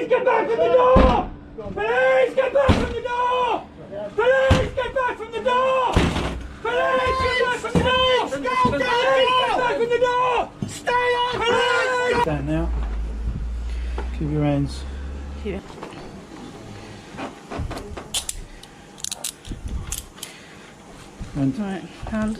Police, get back from the door! Police, get back from the door! Police, get back from the door! Police, get back from the door! Police, get back from the door! Stay on! Police! Stand now. Keep your hands. Here. And Right, hand.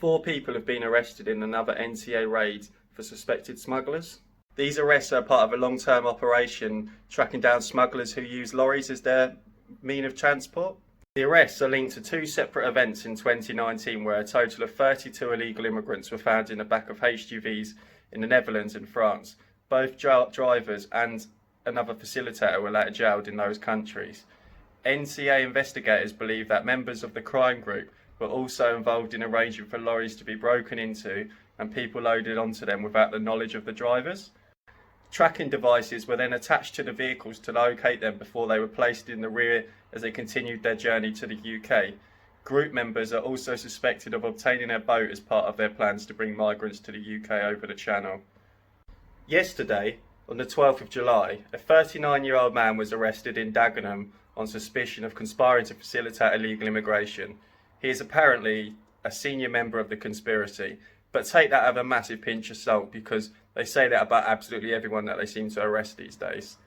Four people have been arrested in another NCA raid for suspected smugglers. These arrests are part of a long-term operation tracking down smugglers who use lorries as their mean of transport. The arrests are linked to two separate events in 2019 where a total of 32 illegal immigrants were found in the back of HGVs in the Netherlands and France. Both drivers and another facilitator were later jailed in those countries. NCA investigators believe that members of the crime group were also involved in arranging for lorries to be broken into and people loaded onto them without the knowledge of the drivers. Tracking devices were then attached to the vehicles to locate them before they were placed in the rear as they continued their journey to the UK. Group members are also suspected of obtaining a boat as part of their plans to bring migrants to the UK over the Channel. Yesterday, on the 12th of July, a 39-year-old man was arrested in Dagenham on suspicion of conspiring to facilitate illegal immigration. He is apparently a senior member of the conspiracy, but take that with a massive pinch of salt because they say that about absolutely everyone that they seem to arrest these days.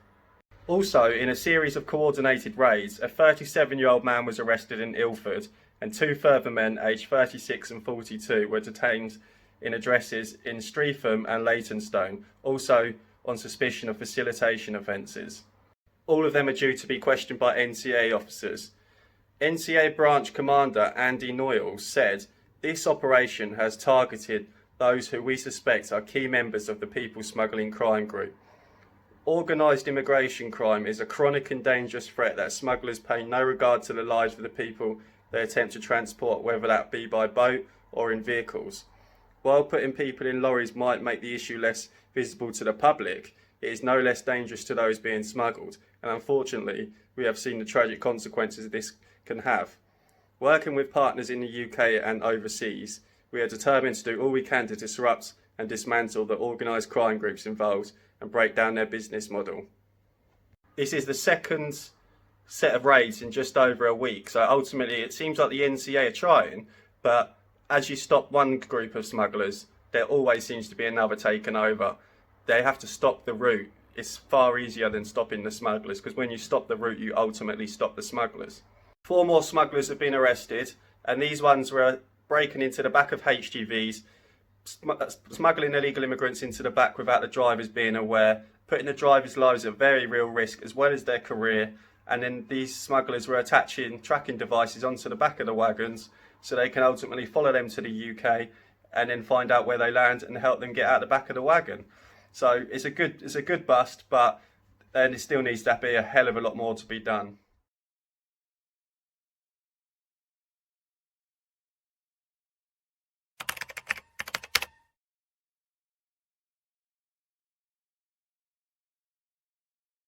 Also, in a series of coordinated raids, a 37-year-old man was arrested in Ilford and two further men aged 36 and 42 were detained in addresses in Streatham and Leytonstone, also on suspicion of facilitation offences. All of them are due to be questioned by NCA officers. NCA branch commander Andy Noyle said, "This operation has targeted those who we suspect are key members of the people smuggling crime group. Organised immigration crime is a chronic and dangerous threat that smugglers pay no regard to the lives of the people they attempt to transport, whether that be by boat or in vehicles. While putting people in lorries might make the issue less visible to the public, it is no less dangerous to those being smuggled, and unfortunately we have seen the tragic consequences this can have. Working with partners in the UK and overseas, we are determined to do all we can to disrupt and dismantle the organised crime groups involved and break down their business model." This is the second set of raids in just over a week, so ultimately it seems like the NCA are trying, but as you stop one group of smugglers, there always seems to be another taken over. They have to stop the route. It's far easier than stopping the smugglers, because when you stop the route, you ultimately stop the smugglers. 4 more smugglers have been arrested, and these ones were breaking into the back of HGVs, smuggling illegal immigrants into the back without the drivers being aware, putting the drivers' lives at very real risk as well as their career. And then these smugglers were attaching tracking devices onto the back of the wagons so they can ultimately follow them to the UK and then find out where they land and help them get out the back of the wagon. So it's a good bust, but then it still needs to be a hell of a lot more to be done.